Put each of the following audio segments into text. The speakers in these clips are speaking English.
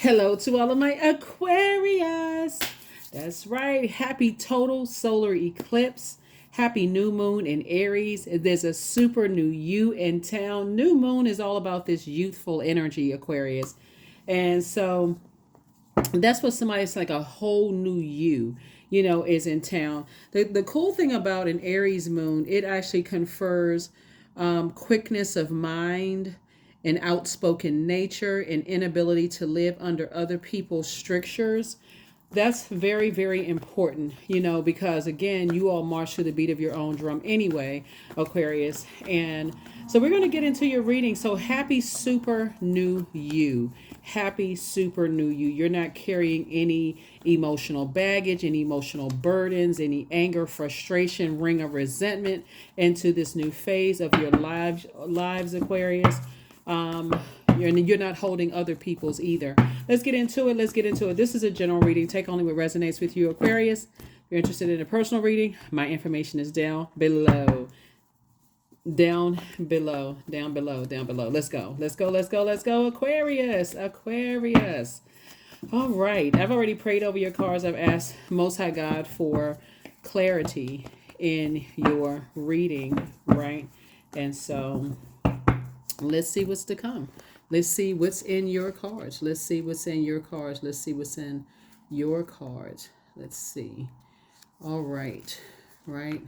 Hello to all of my Aquarius. That's right. Happy total solar eclipse. Happy new moon in Aries. There's a super new you in town. New moon is all about this youthful energy, Aquarius. And so that's what somebody's like a whole new you, is in town. The cool thing about an Aries moon, it actually confers quickness of mind, an outspoken nature, an inability to live under other people's strictures. That's very, very important, because again, you all march to the beat of your own drum anyway, Aquarius. And so we're going to get into your reading. So happy super new you. Happy super new you. You're not carrying any emotional baggage, any emotional burdens, any anger, frustration, ring of resentment into this new phase of your lives, Aquarius. Um, you're not holding other people's either. Let's get into it. This is a general reading. Take only what resonates with you, Aquarius. If you're interested in a personal reading, my information is down below. Down below. Let's go, Aquarius. All right. I've already prayed over your cards. I've asked Most High God for clarity in your reading, right? And so let's see what's to come. Let's see what's in your cards. Let's see. Let's see. All right. Right.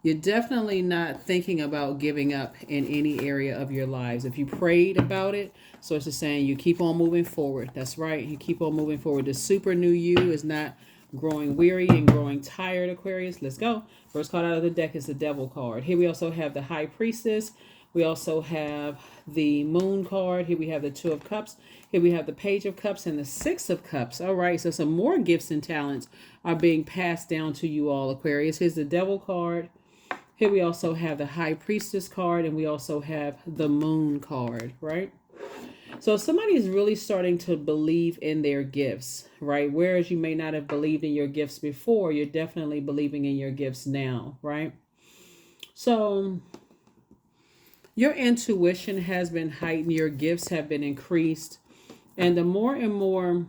You're definitely not thinking about giving up in any area of your lives. If you prayed about it, so it's just saying you keep on moving forward. That's right. You keep on moving forward. The super new you is not growing weary and growing tired, Aquarius. Let's go. First card out of the deck is the Devil card. Here we also have the High Priestess. We also have the Moon card. Here we have the Two of Cups. Here we have the Page of Cups and the Six of Cups. All right, so some more gifts and talents are being passed down to you all, Aquarius. Here's the Devil card. Here we also have the High Priestess card, and we also have the Moon card, right? So somebody is really starting to believe in their gifts, right? Whereas you may not have believed in your gifts before, you're definitely believing in your gifts now, right? So your intuition has been heightened, your gifts have been increased, and the more and more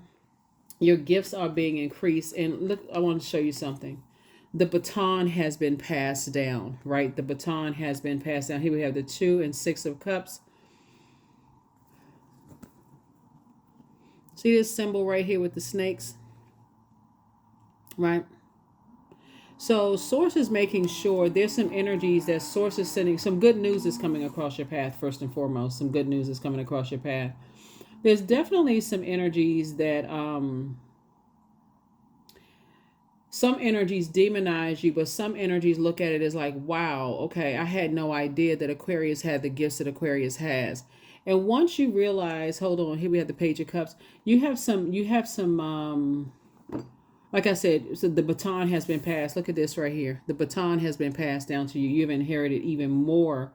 your gifts are being increased, and look, I want to show you something. The baton has been passed down, right? The baton has been passed down. Here we have the Two and Six of Cups. See this symbol right here with the snakes, right? So Source is making sure there's some energies that Source is sending. Some good news is coming across your path, first and foremost. Some good news is coming across your path. There's definitely some energies that some energies demonize you, but some energies look at it as like, wow, okay, I had no idea that Aquarius had the gifts that Aquarius has. And once you realize, hold on, here we have the Page of Cups. You have some, like I said, so the baton has been passed. Look at this right here. The baton has been passed down to you. You've inherited even more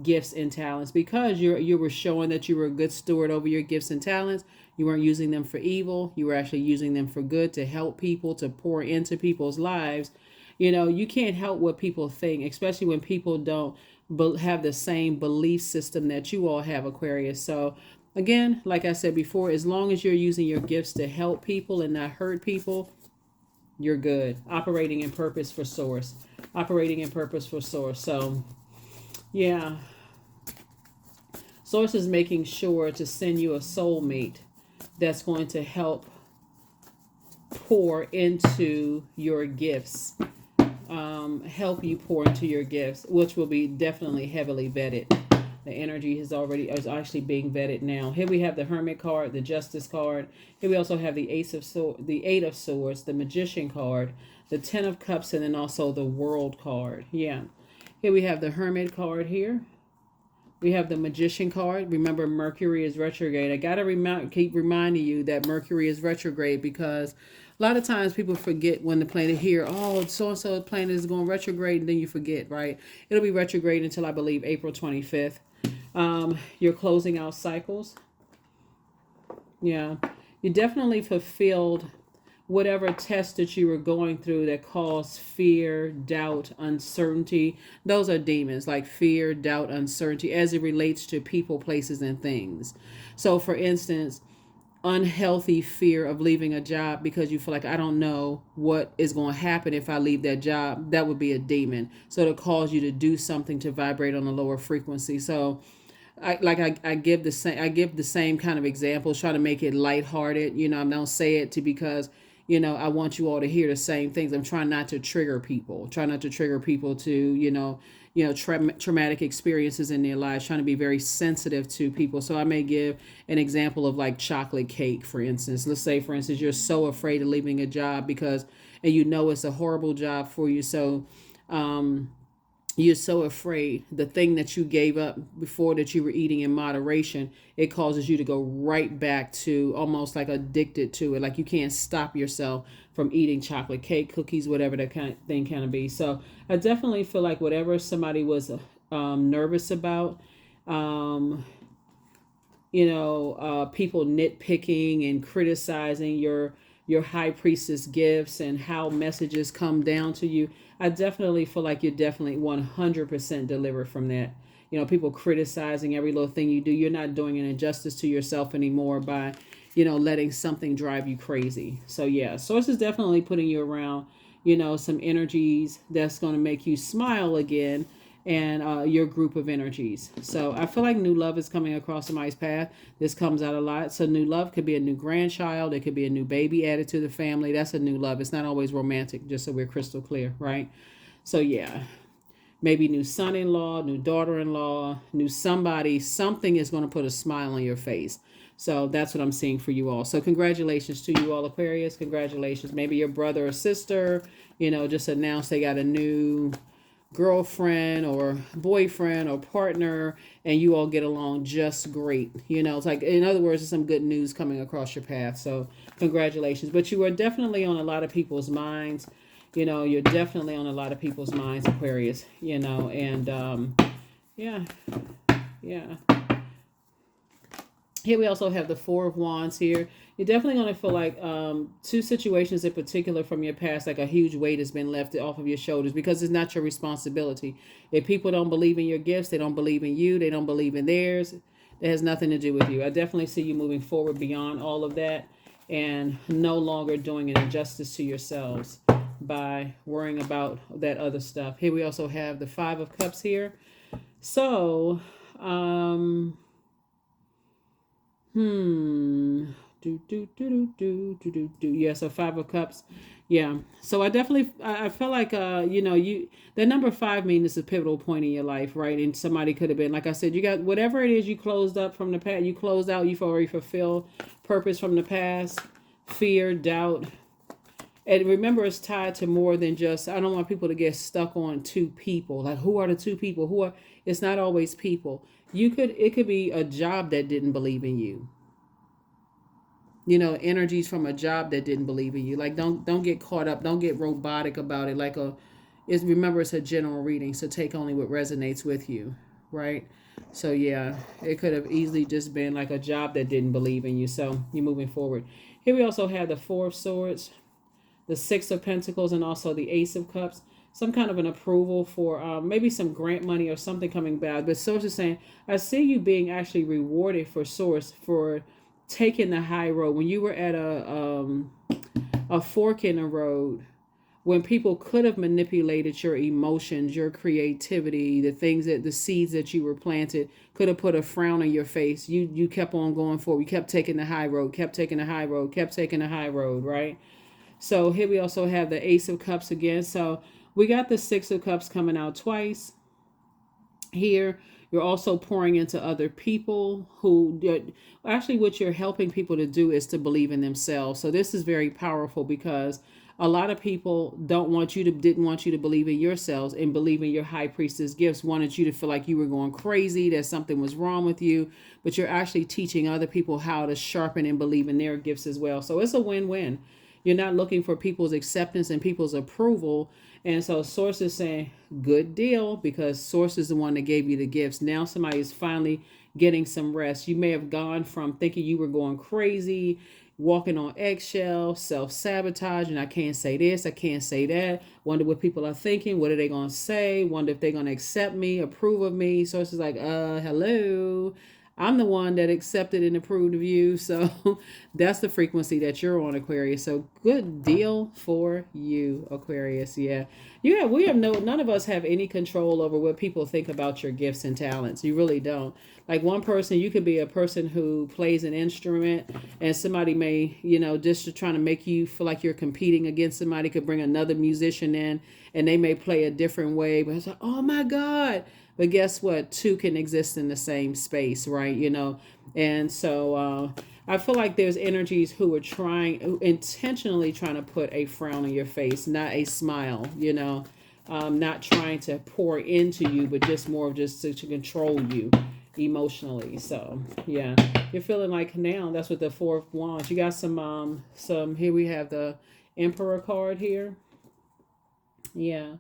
gifts and talents because you were showing that you were a good steward over your gifts and talents. You weren't using them for evil. You were actually using them for good, to help people, to pour into people's lives. You can't help what people think, especially when people don't have the same belief system that you all have, Aquarius. So again, like I said before, as long as you're using your gifts to help people and not hurt people, you're good. Operating in purpose for Source. So yeah. Source is making sure to send you a soulmate that's going to help pour into your gifts. Help you pour into your gifts, which will be definitely heavily vetted. The energy is actually being vetted now. Here we have the Hermit card, the Justice card. Here we also have the the Eight of Swords, the Magician card, the Ten of Cups, and then also the World card. Yeah. Here we have the Hermit card here. We have the Magician card. Remember, Mercury is retrograde. I got to keep reminding you that Mercury is retrograde because a lot of times people forget when the planet here, oh, so-and-so planet is going retrograde, and then you forget, right? It'll be retrograde until, I believe, April 25th. You're closing out cycles. Yeah. You definitely fulfilled whatever test that you were going through that caused fear, doubt, uncertainty. Those are demons, like fear, doubt, uncertainty, as it relates to people, places, and things. So for instance, unhealthy fear of leaving a job because you feel like, I don't know what is going to happen if I leave that job. That would be a demon. So it'll cause you to do something to vibrate on a lower frequency. So I give the same kind of examples, try to make it lighthearted. I don't say it to because I want you all to hear the same things. I'm trying not to trigger people. Try not to trigger people to traumatic experiences in their lives. Trying to be very sensitive to people. So I may give an example of like chocolate cake, for instance. Let's say, for instance, you're so afraid of leaving a job because, and it's a horrible job for you. So, you're so afraid the thing that you gave up before that you were eating in moderation, it causes you to go right back to almost like addicted to it. Like you can't stop yourself from eating chocolate cake, cookies, whatever that kind of thing can be. So I definitely feel like whatever somebody was nervous about, people nitpicking and criticizing your high priestess gifts and how messages come down to you. I definitely feel like you're definitely 100% delivered from that. People criticizing every little thing you do. You're not doing an injustice to yourself anymore by, letting something drive you crazy. So yeah, source is definitely putting you around, some energies that's going to make you smile again, and your group of energies. So I feel like new love is coming across somebody's path. This comes out a lot. So new love could be a new grandchild. It could be a new baby added to the family. That's a new love. It's not always romantic, just so we're crystal clear, right? So yeah, maybe new son-in-law, new daughter-in-law, new somebody. Something is going to put a smile on your face. So that's what I'm seeing for you all. So congratulations to you all, Aquarius. Congratulations. Maybe your brother or sister, just announced they got a new girlfriend or boyfriend or partner, and you all get along just great. It's like, in other words, there's some good news coming across your path. So congratulations. But you are definitely on a lot of people's minds. You're definitely on a lot of people's minds, Aquarius. And yeah. Here we also have the Four of Wands here. You're definitely going to feel like two situations in particular from your past, like a huge weight has been left off of your shoulders because it's not your responsibility. If people don't believe in your gifts, they don't believe in you, they don't believe in theirs, it has nothing to do with you. I definitely see you moving forward beyond all of that and no longer doing an injustice to yourselves by worrying about that other stuff. Here we also have the Five of Cups here. So, yeah, so Five of Cups. Yeah. So I feel like the number five means it's a pivotal point in your life, right? And somebody could have been, like I said, you got whatever it is you closed up from the past, you closed out, you've already fulfilled purpose from the past, fear, doubt. And remember, it's tied to more than just, I don't want people to get stuck on two people. Like, who are the two people? It's not always people. It could be a job that didn't believe in you. Energies from a job that didn't believe in you. Like, don't get caught up. Don't get robotic about it. Remember, it's a general reading, so take only what resonates with you, right? So yeah, it could have easily just been like a job that didn't believe in you. So you're moving forward. Here we also have the Four of Swords, the Six of Pentacles, and also the Ace of Cups. Some kind of an approval for maybe some grant money or something coming back. But Source is saying, I see you being actually rewarded for Source for taking the high road. When you were at a fork in the road, when people could have manipulated your emotions, your creativity, the seeds that you were planted, could have put a frown on your face. You kept on going forward. You kept taking the high road, kept taking the high road, kept taking the high road, right? So here we also have the Ace of Cups again. So we got the Six of Cups coming out twice. Here, you're also pouring into other people actually what you're helping people to do is to believe in themselves. So this is very powerful because a lot of people didn't want you to believe in yourselves and believe in your high priestess gifts, wanted you to feel like you were going crazy, that something was wrong with you, but you're actually teaching other people how to sharpen and believe in their gifts as well. So it's a win-win. You're not looking for people's acceptance and people's approval. And so Source is saying, good deal, because Source is the one that gave you the gifts. Now somebody is finally getting some rest. You may have gone from thinking you were going crazy, walking on eggshells, self-sabotage, and I can't say this, I can't say that. Wonder what people are thinking. What are they going to say? Wonder if they're going to accept me, approve of me. Source is like, hello. I'm the one that accepted and approved of you. So that's the frequency that you're on, Aquarius. So good deal for you, Aquarius. Yeah. We have none of us have any control over what people think about your gifts and talents. You really don't. Like one person, you could be a person who plays an instrument, and somebody may, just trying to make you feel like you're competing against somebody, could bring another musician in and they may play a different way. But it's like, oh my God. But guess what? Two can exist in the same space, right? And so I feel like there's energies who are intentionally trying to put a frown on your face, not a smile, not trying to pour into you, but just more of just to control you emotionally. So yeah, you're feeling like now that's what the Four of Wands. You got some here we have the Emperor card here. Yeah.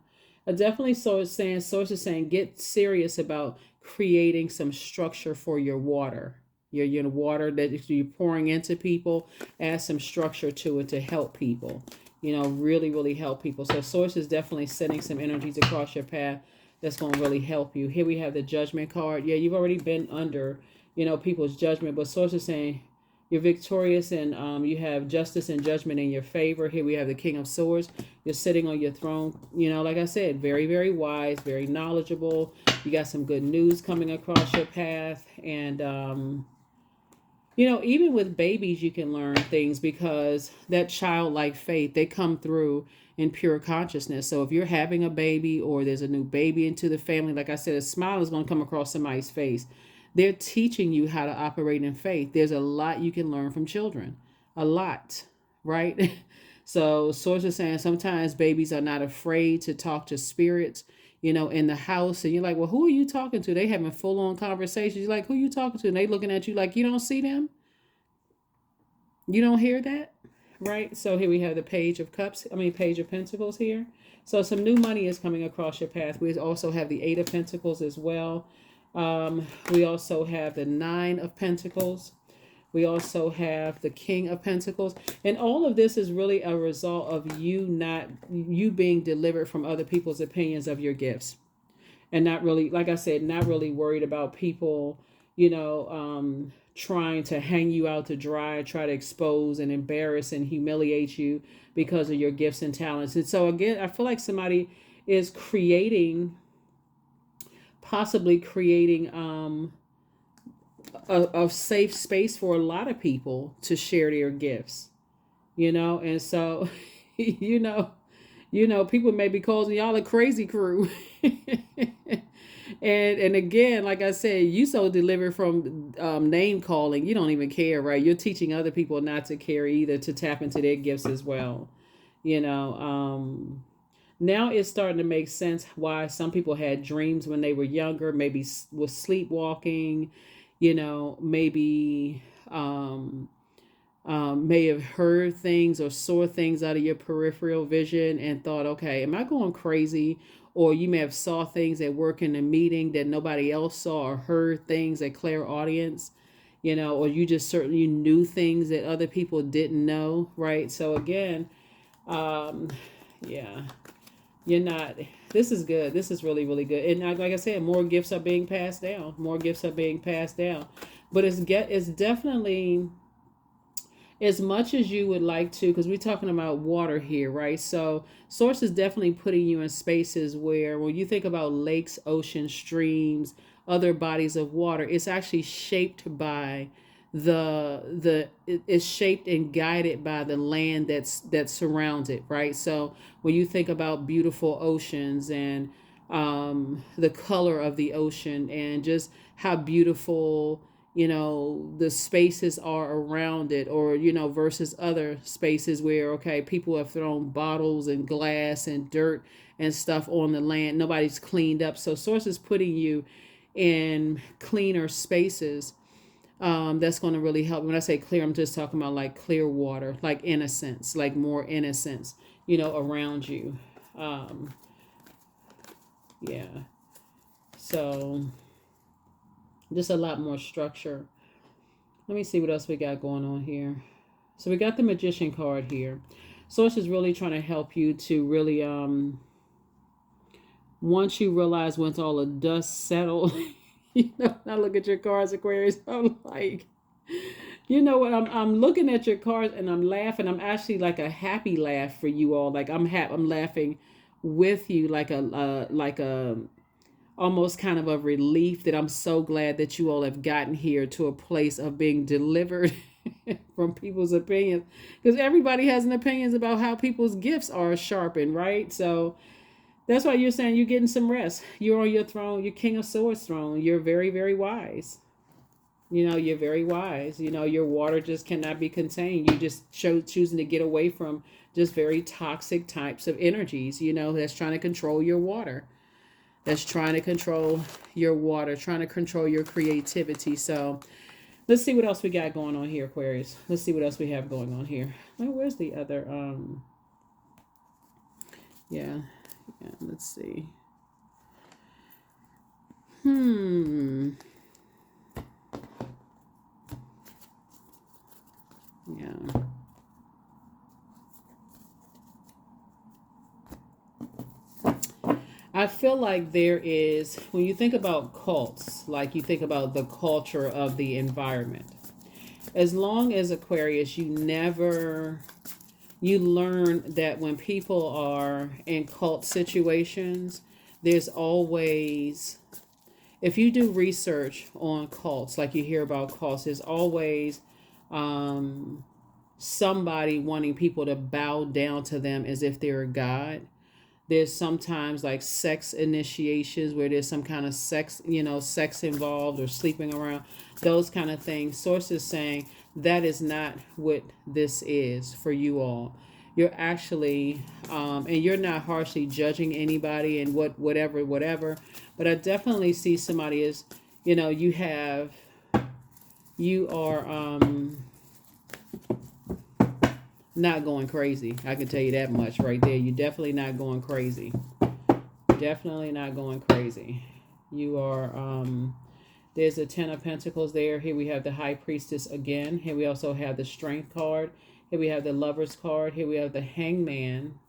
Definitely source is saying get serious about creating some structure for your water. Your water that you're pouring into people, add some structure to it to help people. Really, really help people. So source is definitely sending some energies across your path that's going to really help you. Here we have the Judgment card. Yeah, you've already been under, people's judgment, but source is saying you're victorious, and you have justice and judgment in your favor. Here we have the King of Swords. You're sitting on your throne. Like I said, very, very wise, very knowledgeable. You got some good news coming across your path. And, even with babies, you can learn things because that childlike faith, they come through in pure consciousness. So if you're having a baby or there's a new baby into the family, like I said, a smile is going to come across somebody's face. They're teaching you how to operate in faith. There's a lot you can learn from children. A lot, right? So sources saying sometimes babies are not afraid to talk to spirits, in the house. And you're like, well, who are you talking to? They having full on conversations. You're like, who are you talking to? And they looking at you like you don't see them. You don't hear that, right? So here we have the Page of Pentacles here. So some new money is coming across your path. We also have the Eight of Pentacles as well. We also have the Nine of Pentacles. We also have the King of Pentacles. And all of this is really a result of you being delivered from other people's opinions of your gifts. And not really, like I said, not really worried about people, trying to hang you out to dry, try to expose and embarrass and humiliate you because of your gifts and talents. And so again, I feel like somebody is possibly creating a safe space for a lot of people to share their gifts, and so people may be calling y'all a crazy crew. and again, like I said, you so delivered from name calling, you don't even care, right? You're teaching other people not to care either, to tap into their gifts as well. Now it's starting to make sense why some people had dreams when they were younger, maybe was sleepwalking, maybe may have heard things or saw things out of your peripheral vision and thought, okay, am I going crazy? Or you may have saw things at work in a meeting that nobody else saw, or heard things at clairaudience, or you just certainly knew things that other people didn't know, right? So again, yeah, you're not, this is good. This is really, really good. And like I said, more gifts are being passed down. More gifts are being passed down. But it's definitely, as much as you would like to, because we're talking about water here, right? So source is definitely putting you in spaces where when you think about lakes, oceans, streams, other bodies of water, it's actually shaped by it's shaped and guided by the land that surrounds it, right? So when you think about beautiful oceans and the color of the ocean and just how beautiful the spaces are around it, or versus other spaces where, okay, people have thrown bottles and glass and dirt and stuff on the land, nobody's cleaned up. So source is putting you in cleaner spaces. That's going to really help. When I say clear, I'm just talking about like clear water, like innocence, like more innocence, around you. Yeah. So just a lot more structure. Let me see what else we got going on here. So we got the Magician card here. Source is really trying to help you to really, once you realize once all the dust settled, When I look at your cards, Aquarius, I'm like, you know what? I'm looking at your cards and I'm laughing. I'm actually like a happy laugh for you all. Like I'm laughing with you, like a almost kind of a relief that I'm so glad that you all have gotten here to a place of being delivered from people's opinions, because everybody has an opinions about how people's gifts are sharpened, right? So that's why you're saying you're getting some rest. You're on your throne, your King of Swords throne. You're very, very wise. You're very wise. Your water just cannot be contained. You just choosing to get away from just very toxic types of energies, that's trying to control your water. That's trying to control your water, trying to control your creativity. So let's see what else we got going on here, Aquarius. Let's see what else we have going on here. Well, where's the other yeah. Yeah, let's see. Yeah. I feel like there is, when you think about cults, like you think about the culture of the environment. As long as Aquarius, you learn that when people are in cult situations, there's always, if you do research on cults, like you hear about cults, there's always somebody wanting people to bow down to them as if they're a god. There's sometimes like sex initiations where there's some kind of sex involved or sleeping around, those kind of things. Sources saying that is not what this is for you all. You're actually, and you're not harshly judging anybody and whatever. But I definitely see somebody as, you are not going crazy. I can tell you that much right there. You're definitely not going crazy. Definitely not going crazy. You are, there's a 10 of Pentacles there. Here we have the High Priestess again. Here we also have the Strength card. Here we have the Lover's card. Here we have the Hangman.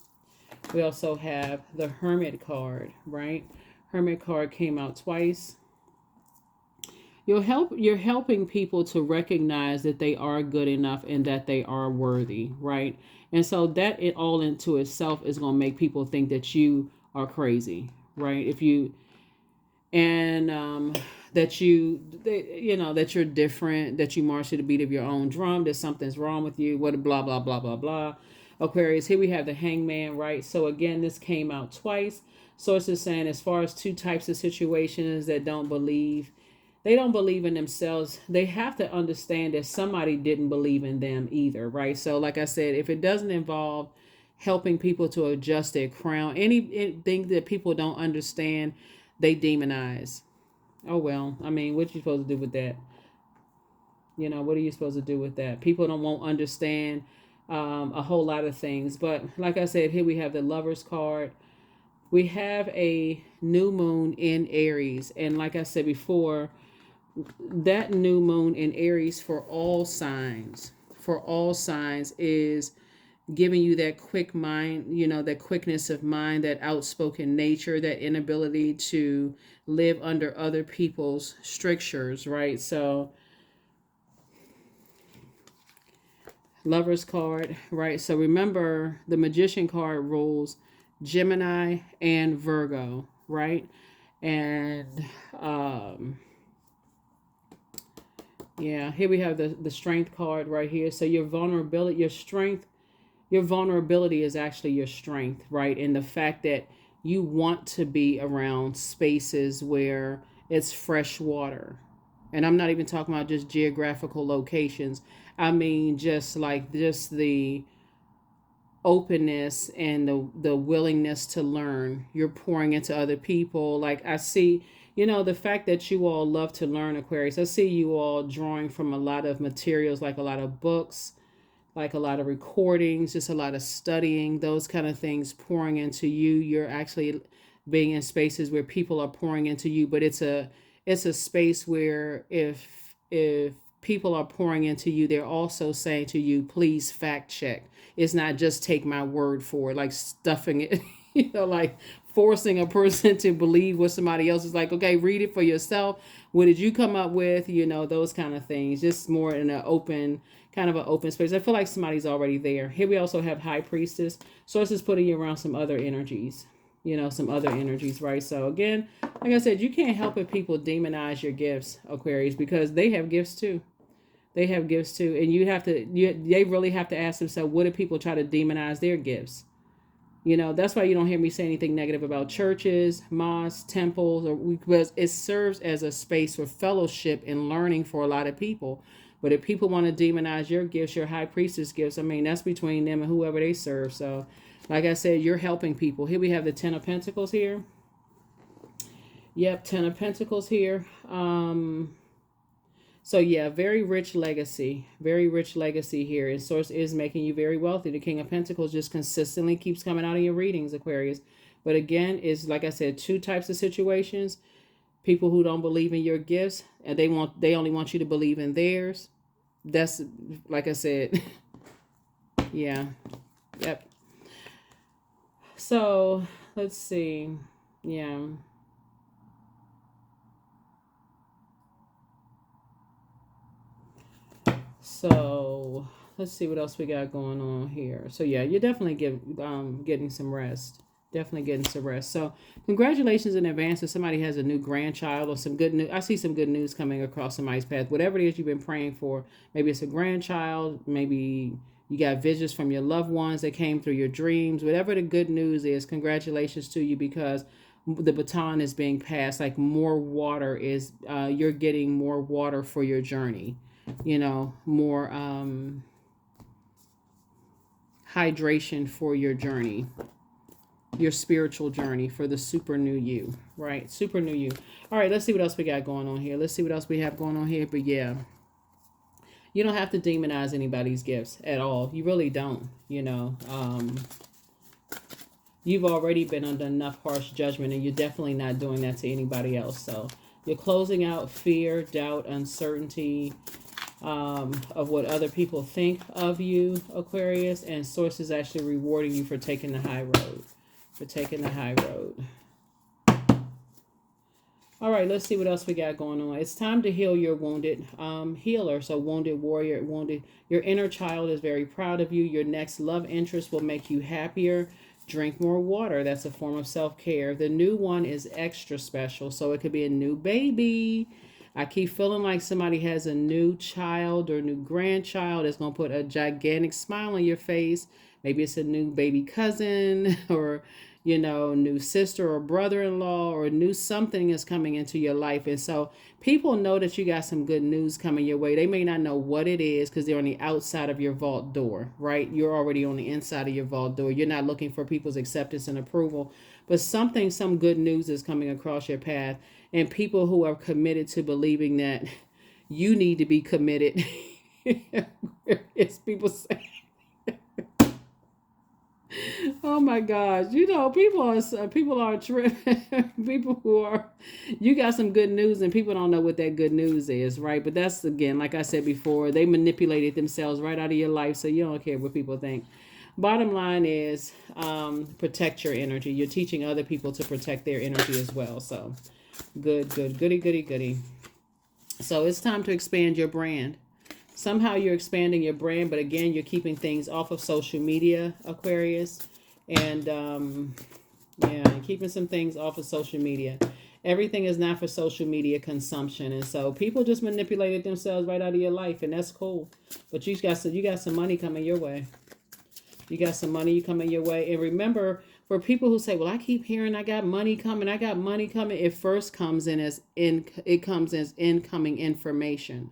We also have the Hermit card, right? Hermit card came out twice. You're helping people to recognize that they are good enough and that they are worthy, right? And so that it all into itself is going to make people think that you are crazy, right? If you and that that you're different, that you march to the beat of your own drum, that something's wrong with you, what blah blah blah blah blah. Aquarius, here we have the Hangman, right? So again, this came out twice. Sources saying as far as two types of situations that don't believe, they don't believe in themselves, they have to understand that somebody didn't believe in them either, right? So like I said, if it doesn't involve helping people to adjust their crown, anything that people don't understand, they demonize. Oh well, I mean, what you supposed to do with that? What are you supposed to do with that? People won't understand a whole lot of things. But like I said, here we have the Lover's card. We have a new moon in Aries, and like I said before, that new moon in Aries for all signs is giving you that quick mind, that quickness of mind, that outspoken nature, that inability to live under other people's strictures, right? So Lover's card, right? So remember, the Magician card rules Gemini and Virgo, right? And yeah, here we have the Strength card right here. So your vulnerability, your vulnerability is actually your strength, right? And the fact that you want to be around spaces where it's fresh water. And I'm not even talking about just geographical locations. I mean, just the openness and the willingness to learn. You're pouring into other people. Like I see, the fact that you all love to learn, Aquarius. I see you all drawing from a lot of materials, like a lot of books, like a lot of recordings, just a lot of studying, those kind of things pouring into you. You're actually being in spaces where people are pouring into you, but it's a space where if people are pouring into you, they're also saying to you, please fact check. It's not just take my word for it, like stuffing it like forcing a person to believe what somebody else is like. Okay, read it for yourself. What did you come up with? Those kind of things. Just more in an open, kind of an open space. I feel like somebody's already there. Here we also have High Priestess. Source is putting you around some other energies. Some other energies, right? So again, like I said, you can't help if people demonize your gifts, Aquarius, because they have gifts too. They have gifts too, and they really have to ask themselves, what do people try to demonize their gifts? That's why you don't hear me say anything negative about churches, mosques, temples, because it serves as a space for fellowship and learning for a lot of people. But if people want to demonize your gifts, your high priestess gifts, I mean, that's between them and whoever they serve. So, like I said, you're helping people. Here we have the Ten of Pentacles here. Yep, Ten of Pentacles here. So yeah, very rich legacy here. And Source is making you very wealthy. The King of Pentacles just consistently keeps coming out of your readings, Aquarius. But again, it's like I said, two types of situations. People who don't believe in your gifts and they only want you to believe in theirs. That's, like I said, yeah. Yep. So let's see. Yeah. So let's see what else we got going on here. So yeah, you're definitely getting some rest. Definitely getting some rest. So congratulations in advance if somebody has a new grandchild or some good news. I see some good news coming across somebody's path. Whatever it is you've been praying for, maybe it's a grandchild, maybe you got visions from your loved ones that came through your dreams. Whatever the good news is, congratulations to you, because the baton is being passed. Like more water is, you're getting more water for your journey. More hydration for your journey, your spiritual journey, for the super new you, right? Super new you. All right, let's see what else we got going on here. Let's see what else we have going on here. But yeah, you don't have to demonize anybody's gifts at all. You really don't. You've already been under enough harsh judgment, and you're definitely not doing that to anybody else. So you're closing out fear, doubt, uncertainty, of what other people think of you, Aquarius, and Source is actually rewarding you for taking the high road. All right, let's see what else we got going on. It's time to heal your wounded healer. So wounded warrior, your inner child is very proud of you. Your next love interest will make you happier. Drink more water. That's a form of self-care. The new one is extra special. So it could be a new baby. I keep feeling like somebody has a new child or new grandchild that's going to put a gigantic smile on your face. Maybe it's a new baby cousin or, new sister or brother-in-law, or new something is coming into your life. And so people know that you got some good news coming your way. They may not know what it is because they're on the outside of your vault door, right? You're already on the inside of your vault door. You're not looking for people's acceptance and approval, but some good news is coming across your path. And people who are committed to believing that you need to be committed. As people say. Oh my gosh. People are tripping. People who are, you got some good news and people don't know what that good news is, right? But that's, again, like I said before, they manipulated themselves right out of your life. So you don't care what people think. Bottom line is, protect your energy. You're teaching other people to protect their energy as well. So goody. So it's time to expand your brand. Somehow you're expanding your brand, but again, you're keeping things off of social media, Aquarius, and keeping some things off of social media. Everything is not for social media consumption, and so people just manipulated themselves right out of your life, and that's cool. But you got some money coming your way. And remember, for people who say, well, I keep hearing I got money coming, it first comes as incoming information,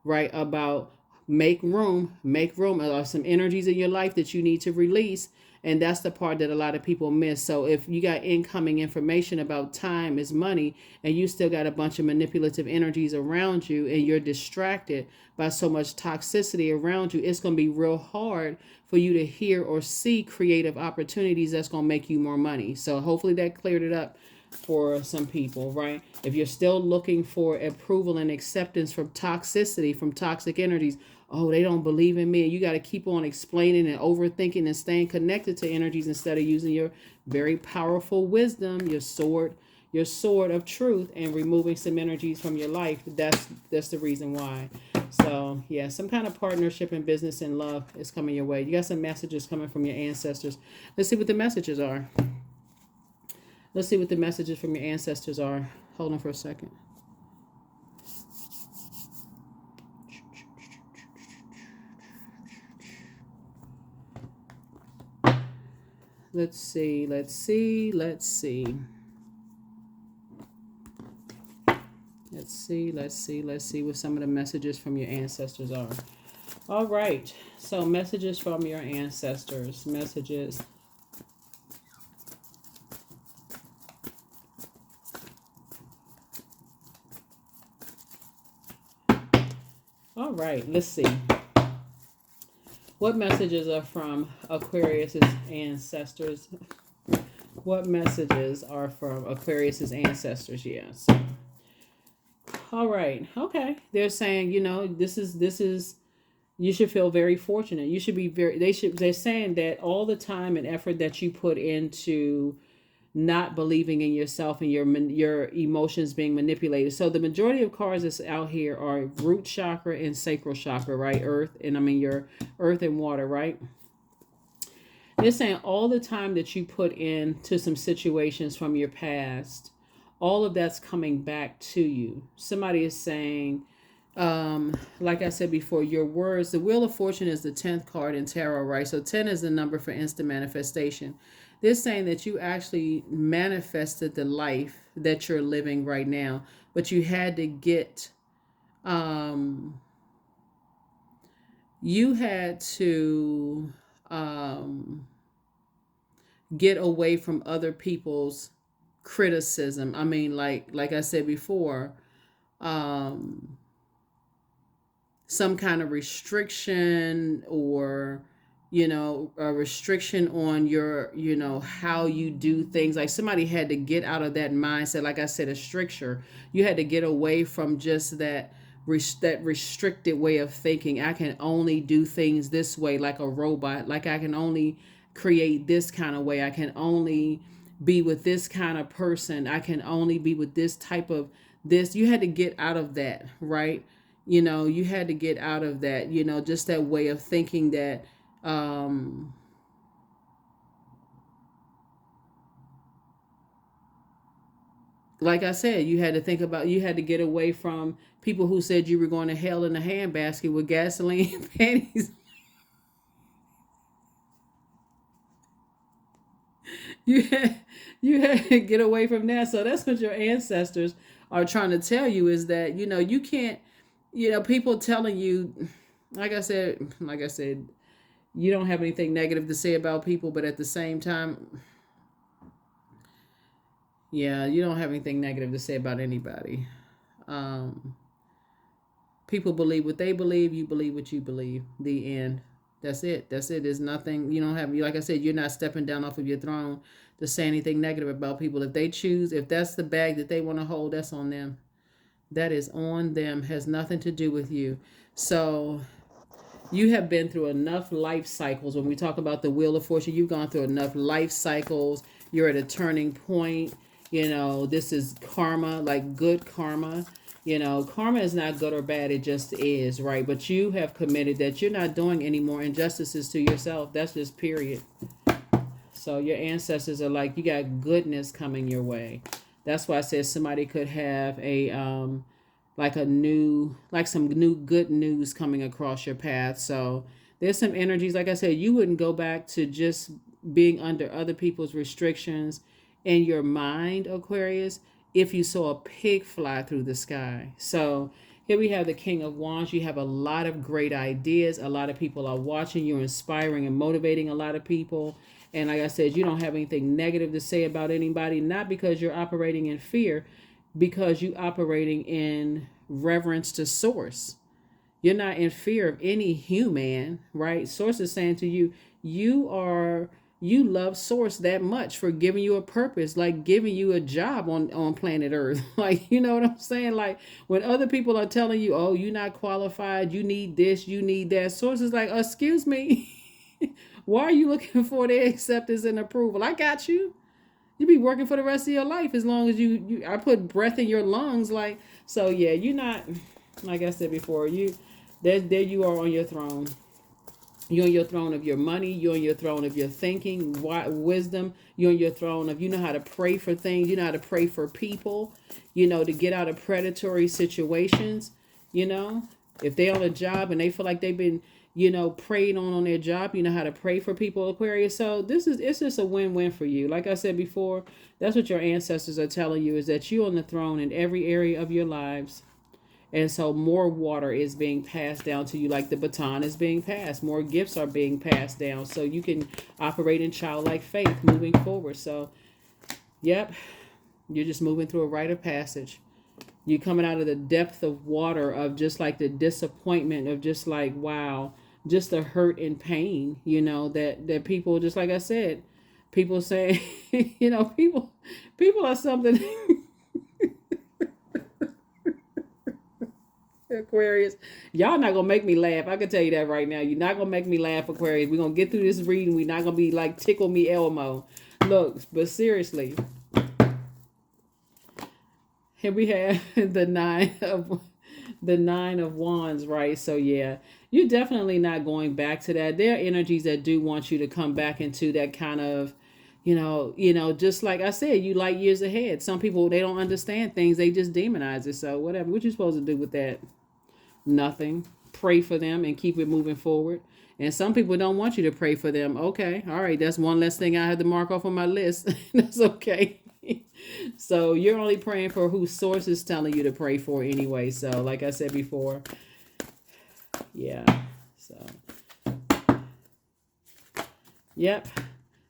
right? About make room. There are some energies in your life that you need to release. And that's the part that a lot of people miss. So if you got incoming information about time is money, and you still got a bunch of manipulative energies around you, and you're distracted by so much toxicity around you, it's going to be real hard for you to hear or see creative opportunities that's going to make you more money. So hopefully that cleared it up for some people, right? If you're still looking for approval and acceptance from toxicity, from toxic energies, oh, they don't believe in me. And you got to keep on explaining and overthinking and staying connected to energies instead of using your very powerful wisdom, your sword of truth, and removing some energies from your life. That's the reason why. So yeah, some kind of partnership in business and love is coming your way. You got some messages coming from your ancestors. Let's see what the messages are. Let's see what the messages from your ancestors are. Hold on for a second. Let's see. Let's see what some of the messages from your ancestors are. All right. So messages from your ancestors. Messages. All right. Let's see. What messages are from Aquarius's ancestors? What messages are from Aquarius's ancestors? Yes. All right. Okay. They're saying, this is you should feel very fortunate. You should be they're saying that all the time and effort that you put into not believing in yourself and your emotions being manipulated. So the majority of cards that's out here are root chakra and sacral chakra, right? Your earth and water, right? They're saying all the time that you put into some situations from your past, all of that's coming back to you. Somebody is saying, like I said before, your words, the Wheel of Fortune is the 10th card in tarot, right? So 10 is the number for instant manifestation. They're saying that you actually manifested the life that you're living right now, but you had to get away from other people's criticism. I mean, like I said before, some kind of restriction, or a restriction on your how you do things. Like somebody had to get out of that mindset. Like I said, a stricture. You had to get away from just that restricted way of thinking. I can only do things this way, like a robot. Like I can only create this kind of way. I can only be with this kind of person. I can only be with this type of this. You had to get out of that, right? You had to get out of that, just that way of thinking that, like I said, you had to get away from people who said you were going to hell in a handbasket with gasoline and panties. you had, you had to get away from that. So that's what your ancestors are trying to tell you, is that, you can't, people telling you, like I said, you don't have anything negative to say about people, but at the same time, yeah, you don't have anything negative to say about anybody. Um, People believe what they believe. You believe what you believe. The end. That's it. That's it. There's nothing. You don't have. Like I said, you're not stepping down off of your throne to say anything negative about people. If they choose, if that's the bag that they want to hold, that's on them. That is on them. Has nothing to do with you. So you have been through enough life cycles. When we talk about the Wheel of Fortune, you've gone through enough life cycles. You're at a turning point. This is karma, like good karma. Karma is not good or bad. It just is, right? But you have committed that you're not doing any more injustices to yourself. That's just period. So your ancestors are like, you got goodness coming your way. That's why I said somebody could have some new good news coming across your path. So there's some energies. Like I said, you wouldn't go back to just being under other people's restrictions in your mind, Aquarius, if you saw a pig fly through the sky. So here we have the King of Wands. You have a lot of great ideas. A lot of people are watching. You're inspiring and motivating a lot of people. And like I said, you don't have anything negative to say about anybody, not because you're operating in fear, because you're operating in reverence to Source. You're not in fear of any human, right? Source is saying to you, you are you love source that much for giving you a purpose, like giving you a job on planet Earth. Like, you know what I'm saying? Like when other people are telling you, oh, you're not qualified, you need this, you need that, source is like, excuse me. Why are you looking for their acceptance and approval? I got you. You be working for the rest of your life as long as you I put breath in your lungs. Like, so yeah, you're not, like I said before, there you are on your throne. You're on your throne of your money. You're on your throne of your thinking, wisdom. You're on your throne of, you know how to pray for things. You know how to pray for people, you know, to get out of predatory situations. You know, if they're on a job and they feel like they've been, you know, preyed on their job, you know how to pray for people, Aquarius. So it's just a win-win for you. Like I said before, that's what your ancestors are telling you, is that you're on the throne in every area of your lives. And so more water is being passed down to you, like the baton is being passed. More gifts are being passed down so you can operate in childlike faith moving forward. So, yep, you're just moving through a rite of passage. You're coming out of the depth of water of just like the disappointment of just like, wow, just the hurt and pain, you know, that people, just like I said, people say, you know, people are something. Aquarius, y'all not gonna make me laugh. I can tell you that right now. You're not gonna make me laugh, Aquarius. We're gonna get through this reading. We're not gonna be like tickle me Elmo. Look, but seriously, here we have the nine of wands, right? So yeah, you're definitely not going back to that. There are energies that do want you to come back into that kind of, just like I said, you light years ahead. Some people, they don't understand things, they just demonize it. So whatever, what you supposed to do with that? Nothing. Pray for them and keep it moving forward. And some people don't want you to pray for them. Okay, all right, that's one less thing I had to mark off on my list. That's okay. So you're only praying for who source is telling you to pray for anyway. So like I said before, yeah. So yep,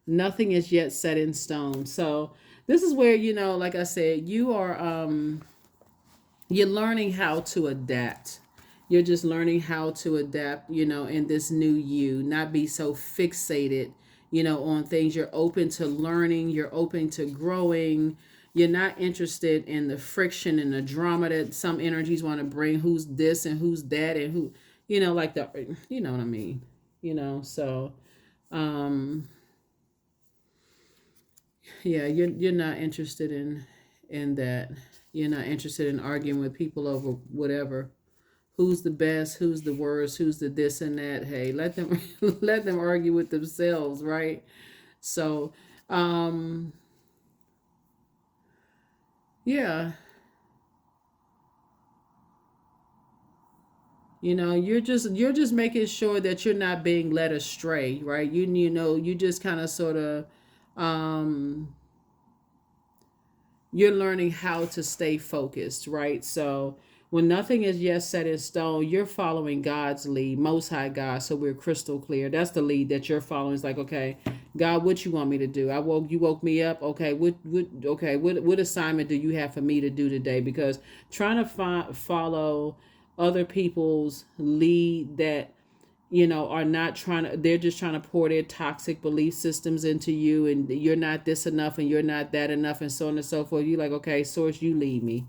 nothing is yet set in stone. So this is where, like I said, you're learning how to adapt. You're just learning how to adapt, in this new you, not be so fixated, on things. You're open to learning, you're open to growing. You're not interested in the friction and the drama that some energies want to bring. Who's this and who's that and who, like you know what I mean? So, yeah, you're not interested in that. You're not interested in arguing with people over whatever. Who's the best, who's the worst, who's the this and that. Hey, let them let them argue with themselves, right? So, yeah, you're just making sure that you're not being led astray, right? You just kind of sort of um you're learning how to stay focused, right? So when nothing is yet set in stone, you're following God's lead, Most High God. So we're crystal clear. That's the lead that you're following. It's like, okay, God, what you want me to do? You woke me up. Okay, what assignment do you have for me to do today? Because trying to follow other people's lead that are not trying to, they're just trying to pour their toxic belief systems into you, and you're not this enough and you're not that enough and so on and so forth. You like, okay, source, you lead me.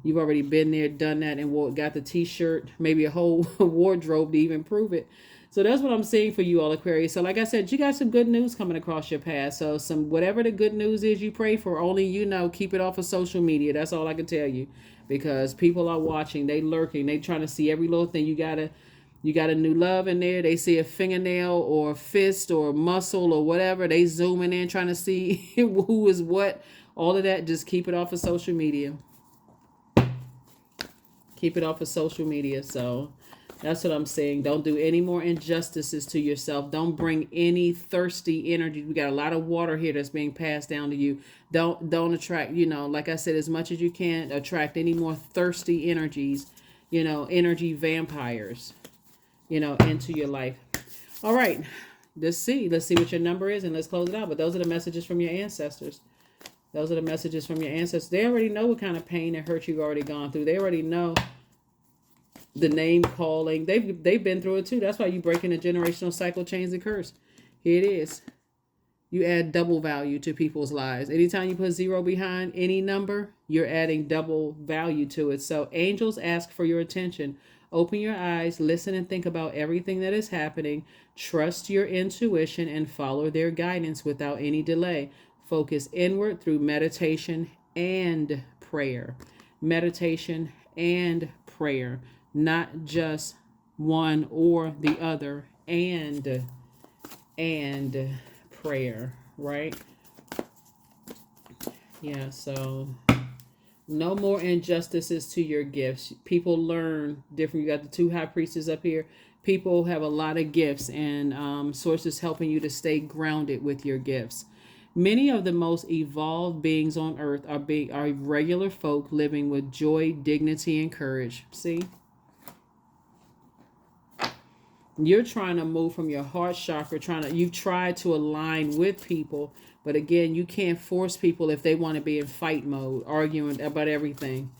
You've already been there, done that, and got the t-shirt, maybe a whole wardrobe to even prove it. So that's what I'm seeing for you all, Aquarius. So like I said, you got some good news coming across your path. So whatever the good news is you pray for, only keep it off of social media. That's all I can tell you. Because people are watching, they lurking, they trying to see every little thing. You got a new love in there. They see a fingernail or a fist or a muscle or whatever. They zooming in trying to see who is what. All of that, just keep it off of social media. Keep it off of social media. So that's what I'm saying. Don't do any more injustices to yourself. Don't bring any thirsty energy. We got a lot of water here that's being passed down to you. Don't attract, like I said, as much as you can, attract any more thirsty energies, energy vampires, into your life. All right. Let's see what your number is, and let's close it out. But those are the messages from your ancestors. Those are the messages from your ancestors. They already know what kind of pain and hurt you've already gone through. They already know the name calling. They've been through it too. That's why you breaking the generational cycle, chains, and curse. Here it is. You add double value to people's lives. Anytime you put zero behind any number, you're adding double value to it. So angels ask for your attention. Open your eyes, listen, and think about everything that is happening. Trust your intuition and follow their guidance without any delay. Focus inward through meditation and prayer. Meditation and prayer, not just one or the other, and prayer, right? Yeah, so no more injustices to your gifts. People learn different. You got the two high priestesses up here. People have a lot of gifts, and sources helping you to stay grounded with your gifts. Many of the most evolved beings on earth are regular folk living with joy, dignity, and courage. See? You're trying to move from your heart chakra, you've tried to align with people, but again, you can't force people if they want to be in fight mode, arguing about everything.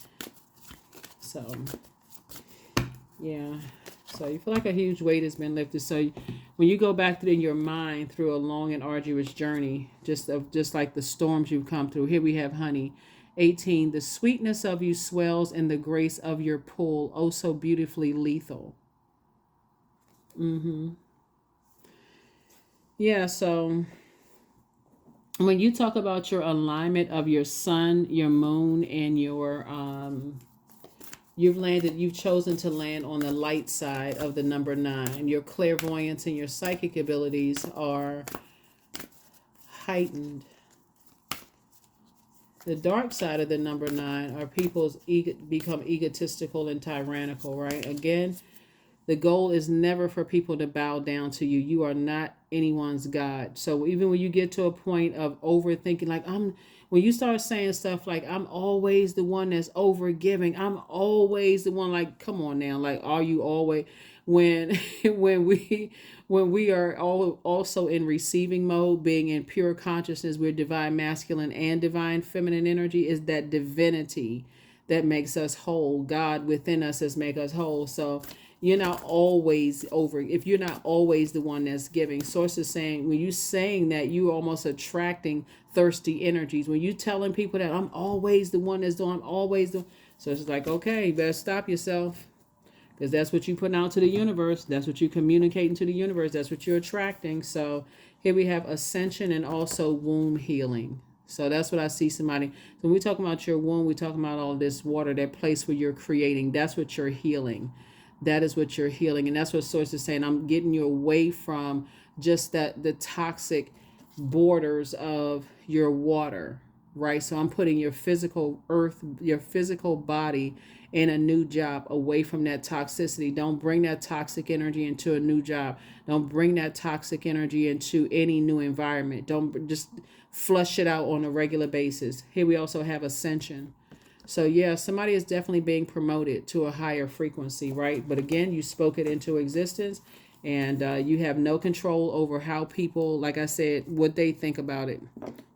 So, yeah. So you feel like a huge weight has been lifted. So when you go back in your mind through a long and arduous journey, just like the storms you've come through. Here we have honey. 18. The sweetness of you swells and the grace of your pull, oh so beautifully lethal. Yeah, so when you talk about your alignment of your sun, your moon, and your you've chosen to land on the light side of the number 9. Your clairvoyance and your psychic abilities are heightened. The dark side of the number 9 are people's become egotistical and tyrannical, right? Again, the goal is never for people to bow down to you. You are not anyone's God. So even when you get to a point of overthinking, like when you start saying stuff like, I'm always the one that's overgiving, I'm always the one, like, come on now, like, are you always, when when we are all also in receiving mode, being in pure consciousness, we're divine masculine and divine feminine energy, is that divinity that makes us whole. God within us has make us whole. So you're not always if you're not always the one that's giving. Source is saying, when you saying that, you're almost attracting thirsty energies. When you telling people that I'm always the one that's doing, I'm always the, so it's like, okay, you better stop yourself, because that's what you putting out to the universe. That's what you communicating to the universe. That's what you're attracting. So here we have ascension and also womb healing. So that's what I see somebody. So when we talking about your womb, we talking about all this water, that place where you're creating. That's what you're healing. That is what you're healing. And that's what Source is saying. I'm getting you away from just the toxic borders of your water, right? So I'm putting your physical earth, your physical body in a new job, away from that toxicity. Don't bring that toxic energy into a new job. Don't bring that toxic energy into any new environment. Don't just flush it out on a regular basis. Here we also have ascension. So yeah, somebody is definitely being promoted to a higher frequency, right? But again, you spoke it into existence, and you have no control over how people, like I said, what they think about it.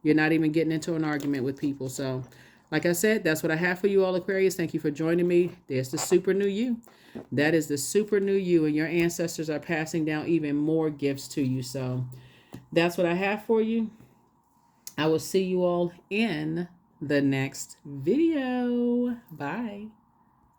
You're not even getting into an argument with people. So like I said, that's what I have for you all, Aquarius. Thank you for joining me. There's the super new you. That is the super new you, and your ancestors are passing down even more gifts to you. So that's what I have for you. I will see you all in the next video. Bye.